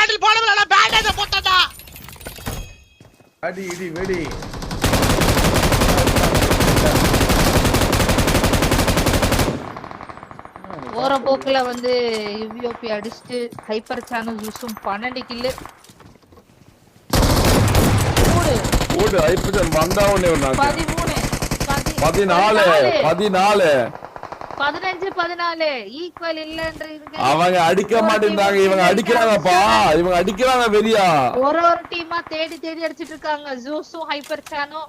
பாட்டில் போடல பேண்டேஜ் போட்டடா அடி இடி வெடி போற போக்குல வந்து யுவிஓபி அடிச்சிட்டு ஹைப்பர் சேனல் யூஸும் 12 கில்லு ஓடு ஹைப்பர் சேனல் வந்தாவனே ஒரு 13 14 15 ஈக்குவல் இல்லன்றீங்க. அவங்க அடிக்க மாட்டேங்கிறாங்க, இவங்க அடிக்கிறாங்கப்பா, இவங்க அடிக்கிறாங்க வெறியா. ஒரு டீமா தேடி தேடி அடிச்சிட்டு இருக்காங்க ஜூஸும் ஹைப்பர் சேனோ.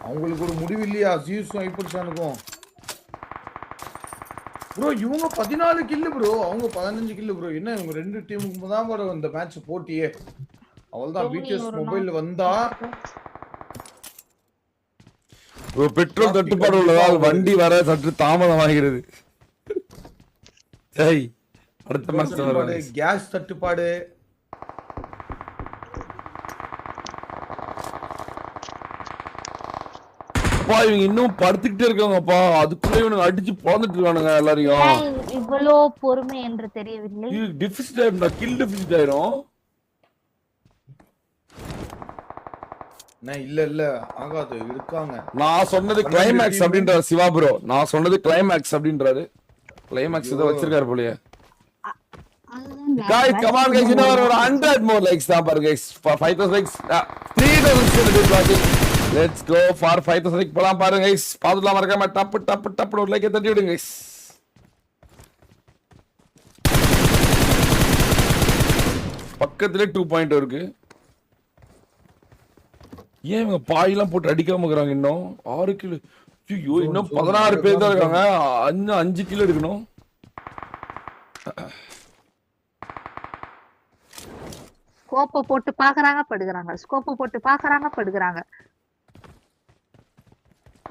அவங்களுக்கு ஒரு முடிவு இல்லையா ஜூஸும் ஹைப்பர் சேனுக்கும்? ப்ரோ இவங்க 14 கில்லு ப்ரோ, அவங்க 15 கில்லு ப்ரோ. என்ன இவங்க ரெண்டு டீமுக்கு தான் ப்ரோ இந்த மேட்ச் போட்டியே. அவள்தான் பிடிஎஸ் மொபைல் வந்தா பெட்ரோல் தட்டுப்பாடு உள்ளதால் வண்டி வர சற்று தாமதமாகிறது. சரி அடுத்த மேட்ச் வர கேஸ் தட்டுப்பாடு. அப்பா இவங்க இன்னும் படுத்துக்கிட்டே இருக்காங்கப்பா, அதுக்குள்ள இவனுங்க அடிச்சு போந்துட்டு இருக்கானுங்க எல்லாரையும். இவ்வளோ பொறுமை என்று தெரியவில்லை. டிஃபிசிட் ஆயிரும், கில் டிஃபிசிட் ஆயிரும். இல்ல ஆகாது இருக்காங்க. நான் சொன்னது கிளைமேக்ஸ் அப்படின்றாரு சிவா ப்ரோ, நான் சொன்னது கிளைமேக்ஸ் அப்படின்றாரு. கிளைமேக்ஸ் இத வச்சிருக்காரு போலயே. guys come on guys, இன்னும் ஒரு 100 more likes தான் பாருங்க guys. 5000 likes 3000 watching. let's go for 5000 like போலாம் பாருங்க guys. பாத்துலாம் மறக்காம டப் ஒரு லைக் தட்டி விடுங்க guys. பக்கத்துல 2.0 இருக்கு. ஏன் இவங்க பாயெல்லாம் போட்டு அடிக்காம இருக்காங்க? இன்னும் 6 கிலோ. ஐயோ இன்னும் 16 பேர் தான் இருக்காங்க. இன்னும் 5 கிலோ எடுக்கணும். ஸ்கோப்ப போட்டு பாக்குறாங்க படுக்குறாங்க, ஸ்கோப்ப போட்டு பாக்குறாங்க படுக்குறாங்க.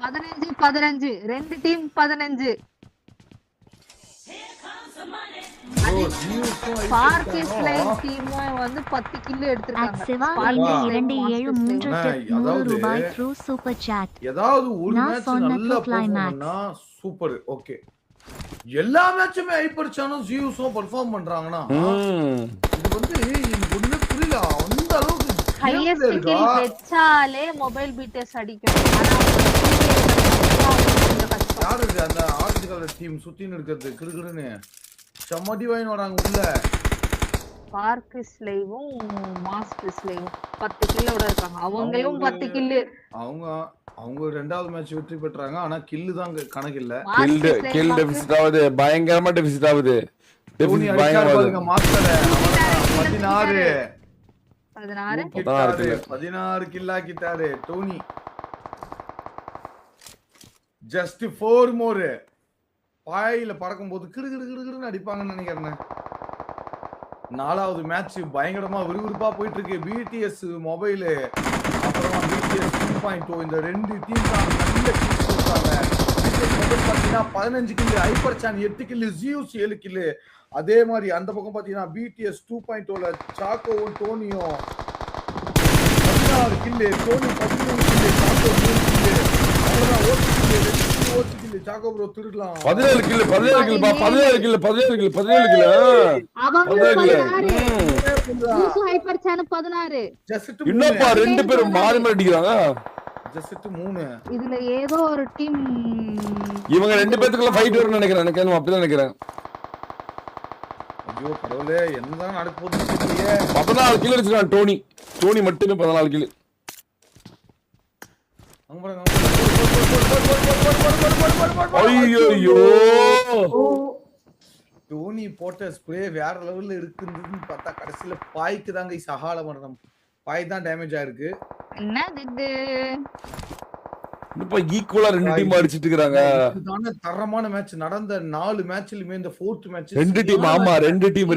15 ரெண்டு டீம் 15. பார்க்கிஸ் லைன் டீம் வந்து 10 கில் எடுத்துட்டாங்க. ரூபாய் த்ரூ சூப்பர் சாட். ஏதாவது ஒரு மேட்ச் நல்ல பெர்ஃபார்மன்ஸ்னா சூப்பர் ஓகே. எல்லா மேட்சுமே ஹைப்பர் சேனல் ஜியூஸும் பெர்ஃபார்ம் பண்றாங்கன்னா இது வந்து எனக்கு ஒண்ணுமே புரியல. அந்த அளவுக்கு ஹையஸ்ட் கில் வெச்சாலே மொபைல் பீட்டர்ஸ் அடிக்கும். யாரு அந்த ஆரஞ்சு கலர் டீம் சுத்தின்னு இருக்கிறது கிறுகிறுன்னு சம்மடி வாயின் வராங்க உள்ள. பார்க்கிஸ் லைவும் மாஸ்டர்ஸ் லைவும் 10 கில்லோட இருக்காங்க. அவங்களும் 10 கில். அவங்க ரெண்டாவது மேட்ச் வெற்றி பெற்றாங்க. ஆனா கில் தான் கணக்கு இல்ல. கில் டெபிசிட் ஆகுது, பயங்கரமா டெபிசிட் ஆகுது. டெபிசிட் பயங்கரமா மாஸ்டர் 16 கில் ஆக்கிட்டாரு டோனி. ஜஸ்ட் 4 மோர். பாயில பறக்கும்போது கிடுகிடுன்னு அடிப்பாங்கன்னு நினைக்கிறேன். நாலாவது மேட்ச் பயங்கரமா விறுவிறுப்பா போயிட்டு இருக்கு. பிடிஎஸ் மொபைல் அப்புறமா பிடிஎஸ் 2.0 இந்த ரெண்டு டீம் தான் நல்ல கில் கொடுத்தாங்க. பிடிஎஸ் மொபைல் பார்த்தீங்கன்னா 15 கில், ஹைப்பர் சேன் 8 கில், ஜியூஸ் 7 கில். அதே மாதிரி அந்த பக்கம் பார்த்தீங்கன்னா பிடிஎஸ் 2.0ல சாக்கோவும் டோனியும் 16 kill, Tony 13 kill, Chacko 3 kill. அவ்வளவுதான் ஓட்டு கில், 2 ஓட்டு கில். சாக்கோ ப்ரோ திருடலாம். 17 கில் பா, 17 கில். Hyper channel 16. ஜஸ்ட் இன்னப்பா ரெண்டு பேரும் மாறி மாறி அடிக்குறாங்க. ஜஸ்ட் 3. இதுல ஏதோ ஒரு டீம் இவங்க ரெண்டு பேத்துக்குள்ள ஃபைட் வரும்னு நினைக்கிறேன். எனக்கு அப்படிதான் நினைக்கிறேன். ஐயோ கடவுளே என்னதான் நடக்க போகுதுன்னு தெரியலையே. 14 கில் அடிச்சான் டோனி. டோனி மட்டுமே 14 கில். ஐயோ டோனி போட்ட ஸ்ப்ரே வேற லெவல்ல இருக்குன்னு பார்த்தா கடைசியில பாய்க்கு தாங்க சகால மரணம். பாய் தான் டேமேஜ் ஆயிருக்கு. என்னது இப்ப ஈக்குவலா ரெண்டு டீம் அடிச்சிட்டு இருக்காங்க. இதுதான தரமான மேட்ச். நடந்த 4 மேட்ச்லயுமே இந்த 4th மேட்ச் ரெண்டு டீம். ஆமா ரெண்டு டீம்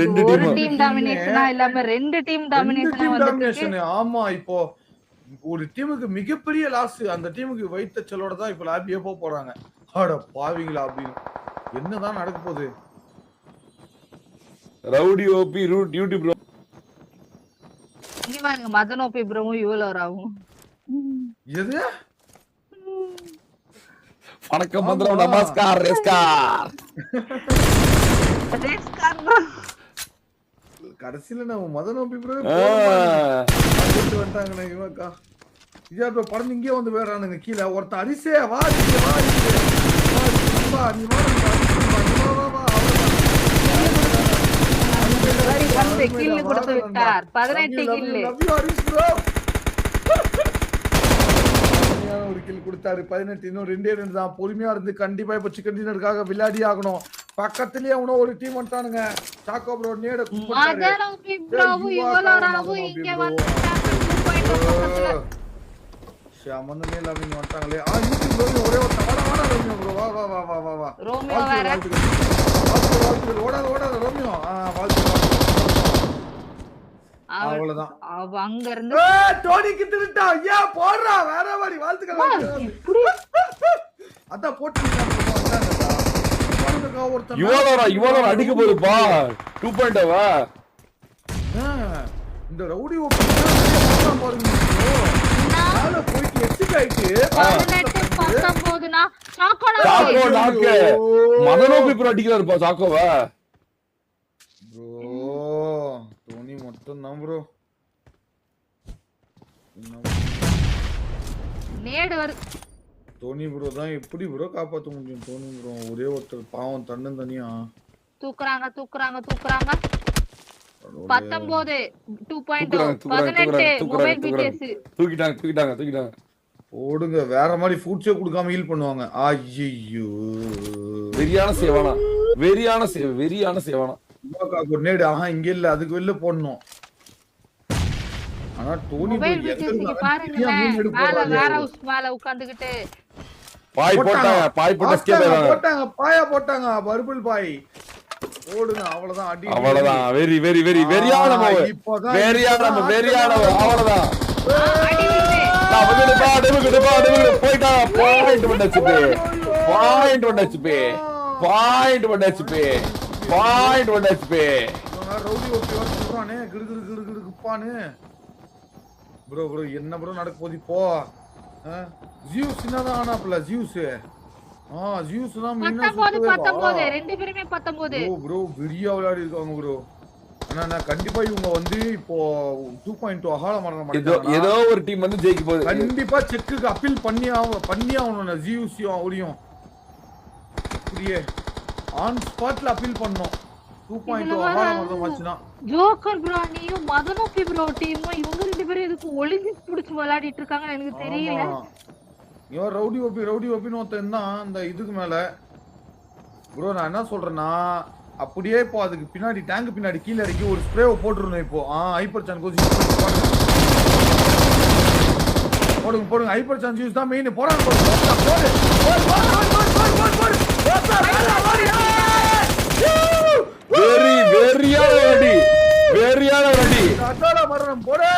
டீம் டாமினேஷனா இல்லாம ரெண்டு டீம் டாமினேஷன். ஆமா இப்போ ஒரு டீமுக்கு மிகப்பெரிய லாஸ். அந்த டீமுக்கு வைத்த செலோட தான் இப்ப லாபியே போறாங்க. அட பாவிங்களா அப்படின்னு என்னதான் நடக்க போகுது? Rowdy OP YouTube bro. இங்க பாருங்க மதன் ஓபி ப்ரோவும் இவ்வளோ ஆகும். எது வணக்கம் மந்திரம் நமஸ்கார் ரேஸ்கார். கடைசியில நம்ம மதனோபி ப்ரோ வந்துட்டாங்க இவக்கா. இதா ப்ரோ பறந்து இங்கே வந்து வேறானுங்க கீழே ஒருத்தன் அரிசே வா இங்க வா இங்க வா நீ வா வந்து கில் கொடுத்து விட்டார் 18 கில். ஒரு கில் கொடுத்தாரு 18. இன்னும் 2 தான். பொறுமையா இருந்து கண்டிப்பா இப்ப சிக்கன் டின்னருக்காக விளையாடி ஆகணும். பக்கத்துலயே அவனும் ஒரு டீம் வந்துட்டானுங்க. Choco bro நேட கும்பிட்டாரு. மதனோபி ப்ரோவு இவளோராவு இங்க வந்துட்டாங்க 2.0 சமந்தமே இல்லாம இங்க வந்துட்டாங்களே. யூடியூப் ப்ரோ ஒரே ஒரு வாடா ரோமியோ ப்ரோ வா வா வா வா வா ரோமியோ வேற ஓடாத ரோமியோ வாழ்த்து அவ்வளவுதான். அவ அங்க இருந்து டோனி கிட்டுட்டா ஐயா போடுறா வேற மாதிரி வாழ்த்துக்கள். அதான் போட்டுட்டாங்க ஒருத்தன் இவளோர அடிக்க போகுதுப்பா 2.0 இந்த ரவுடி ஓபன் பாருங்க மேல போயிட்டு எக்ஸிட் ஆயிட்டு 18 19னா சாக்கோ நாக்கு மதனோபி ப்ரோ அடிக்கிறாருப்பா சாக்கோவா. ப்ரோ டோனி மட்டும் தான் ப்ரோ நேடு வரு. டோனி ப்ரோ தான் எப்படி ப்ரோ காப்பாத்த முடியும். டோனி ப்ரோ ஒரே ஒருத்தர் பாவம் தன்னன் தனியா தூக்குறாங்க 19 2.0 18 மொபைல் பிடிஎஸ் தூக்கிட்டாங்க. ஓடுங்க வேற மாதிரி ஃபுட்ஸே கொடுக்காம ஹீல் பண்ணுவாங்க. ஐயோ வெறியான சேவானா நேடு இங்க இல்ல அதுக்கு வெளில போடணும். ஆனா டோனி பாருங்க மேல வேற ஹவுஸ் மேல உட்கார்ந்துகிட்டு பாய் போட்டு எஸ்கேப் போட்டாங்க பாயா போட்டாங்க பர்பிள் பாய். ஓடுங்க அவ்வளவுதான் அடி அவ்வளவுதான். வெரி வெறியான அவ்வளவுதான். போயிட்டா point one HP. Rowdy okay சொல்றானே கிடுகிடுப்பானு. ப்ரோ என்ன ப்ரோ நடக்க போகுது இப்போ? ஜியூஸ் என்னதான் ஆனாப்ல ஜியூஸ் ஜியூஸ் தான் மெயினா 19 ரெண்டு பேருமே 19 ப்ரோ விடியா விளையாடி இருக்காங்க ப்ரோ. ஆனா கண்டிப்பா இவங்க வந்து இப்போ 2.2 அகால மரணம் அடைஞ்சாங்க. ஏதோ ஒரு டீம் வந்து ஜெயிக்க போகுது. கண்டிப்பா செக்குக்கு அப்பீல் பண்ணி ஆகணும். ஜியூசியும் அவரையும் அப்படியே ஆன் ஸ்பாட்ல அப்பீல் பண்ணோம். 2.2 அகால மரணம் ஆச்சுனா ஜோக்கர் ப்ரோ நீயும் மதனோபி ப்ரோ டீமும் இவங்க ரெண்டு பேரும் எதுக்கு ஒளிஞ்சு புடிச்சு விளையாடிட்டு இருக்காங்கன்னு எனக்கு தெரியல. இவன் ரவுடி ஓபின்னு ஒருத்தன் தான் அந்த இதுக்கு மேல. ப்ரோ நான் என்ன சொல்றேன்னா அப்படியே இப்போ அதுக்கு பின்னாடி டேங்க் பின்னாடி கீழே இறக்கி ஒரு ஸ்ப்ரேவை போட்டுருணும். இப்போ ஹைப்பர் சான் கோஸ் போடுங்க ஹைப்பர் சான் யூஸ் தான் மெயின். போறாங்க வெறியான அடி அதால மரணம் போடே.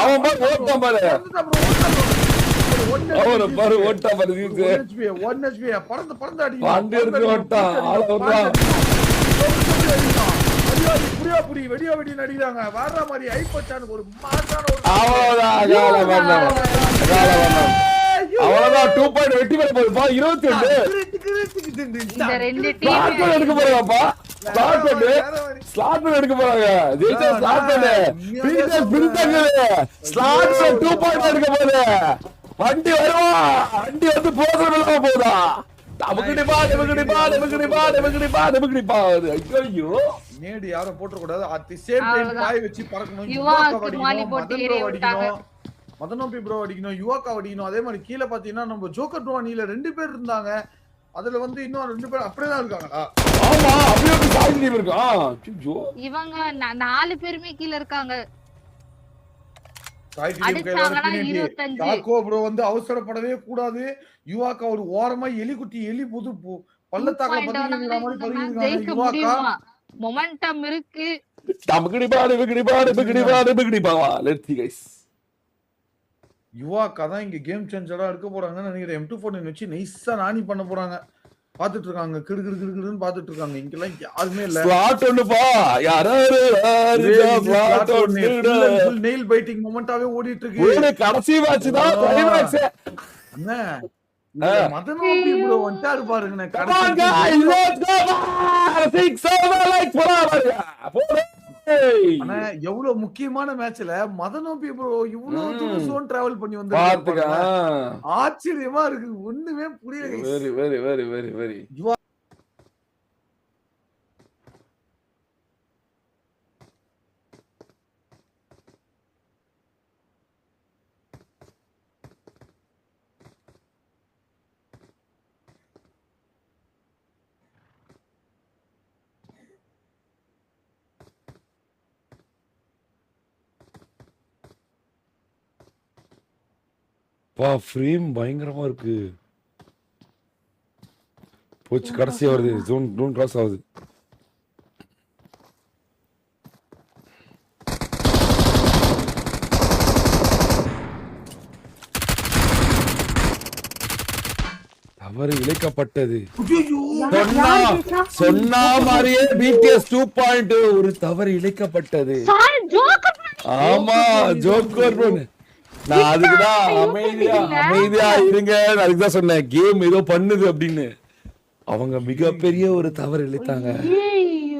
அவன் ஓட்டம் பாரு அவன பாரு ஓட்டம் பாரு 1 HP பறந்து அடி வண்டி எடுத்து ஓட்டம் ஆள ஓட்டம் புடி வெடி நடிக்கிறாங்க. வேற மாதிரி ஹைப்பர்சானுக்கு ஒரு மாசான ஒரு அவ்வளவுதான் அவ்வளவுதான் 2.0 வெட்டி வர போகுதுப்பா 22 இந்த ரெண்டு டீம் எடுக்க போறாங்கப்பா. ஸ்லாட் எடுக்க போறாங்க. ஜெயிச்சா ஸ்லாட் ஸ்லாட் 2.0 எடுக்க போகுது. வண்டி வருவா வண்டி வந்து போதா நேடி யாரும் போட்டுற கூடாது. அட் தி சேம் டைம் பாய் வச்சு பறக்கணும். மதனோபி ப்ரோ அடிக்கணும். யுவாக்கா அடிக்கணும். அதே மாதிரி கீழே பாத்தீங்கன்னா நம்ம ஜோக்கர் டுவானில 2 பேர் இருந்தாங்க. அதுல வந்து இன்னும் 2 பேர் அப்படியே தான் இருக்காங்க. ஆமா அப்படியே ஒரு சாய் டீம் இருக்கு. இவங்க 4 பேருமே கீழ இருக்காங்க. சாய் டீம் கையில சாக்கோ ப்ரோ வந்து அவசரப்படவே கூடாது. யுவாக்கா ஒரு ஓரமா எலி புது பள்ளத்தாக்கல பதுங்கிற மாதிரி பதுங்கிருக்காங்க. யுவாக்கா மொமெண்டம் இருக்கு. Let's see guys. யுவாக்கா தான் இங்க கேம் சேஞ்சரா இருக்க போறாங்கன்னு நினைக்கிறேன். M249 வச்சு நைஸா நானி பண்ண போறாங்க. பாத்துட்டு இருக்காங்க கிடுகிடுன்னு பாத்துட்டு இருக்காங்க. இங்கெல்லாம் யாருமே இல்ல. ஸ்லாட் ஒண்ணுப்பா யாரோ ஸ்லாட் ஒண்ணு ஃபுல் நெயில் பைட்டிங் மொமெண்டாவே ஓடிட்டு இருக்கு. ஒரு கடைசி மேட்ச் தான் கிளைமாக்ஸ். என்ன மதனோபி ப்ரோ வந்துட்டாரு பாருங்க Come on guys, let's go! 6 like போறாங்க. ஆனா எவ்வளவு முக்கியமான மேட்ச்ல மதனோபி ப்ரோ இவ்வளவு தூரம் சோன் டிராவல் பண்ணி பாத்துக்க. வந்தாரு. ஆச்சரியமா இருக்கு, ஒண்ணுமே புரியல. வெரி ஃப்ரேம் பயங்கரமா இருக்கு. போச்சு, கடைசியா வருது. ஜோன் கிராஸ் ஆகுது. தவறு இழைக்கப்பட்டது. சொன்ன மாதிரியே BTS 2.0 ஒரு தவறு இழைக்கப்பட்டது. ஆமா, ஜோக்கர் பண்ணு. நான் அதுக்குதான் அமைதியா இருங்க, அதுக்குதான் சொன்னேன் கேம் ஏதோ பண்ணுது அப்படின்னு. அவங்க மிகப்பெரிய ஒரு தவறு இழைத்தாங்க.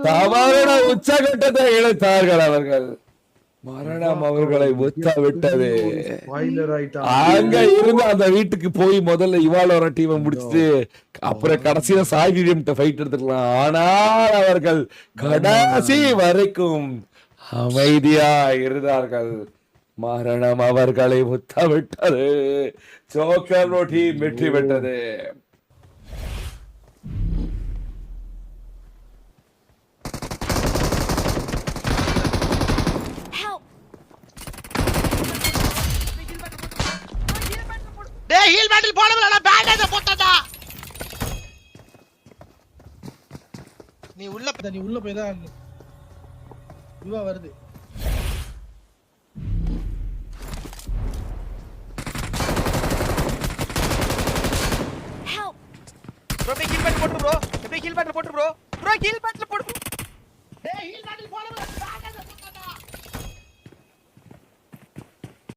தவறோட உச்சகட்டத்தை இழைத்தார்கள் அவர்கள். மரணம் அவர்களை ஒத்த விட்டது. அங்க இருந்து அந்த வீட்டுக்கு போய் முதல்ல இவாளோட டீமை முடிச்சுட்டு அப்புறம் கடைசியா சாகிரியம் ஃபைட் எடுத்துக்கலாம். ஆனால் அவர்கள் கடைசி வரைக்கும் அமைதியா இருந்தார்கள். மரணம் அவர்களை முத்தமிட்டது. ஜோக்கர் டீம் வெற்றி பெற்றது. டேய் ஹீல் பேட்டில் போடல, பேண்டேஜ் போட்டடா. நீ உள்ள போய் தான் இவா வருது. ப்ரோ ஹீல் பேட்டில் போட்டு ப்ரோ. ஹீல் பேட்டில் போட்டு ப்ரோ. Heel battle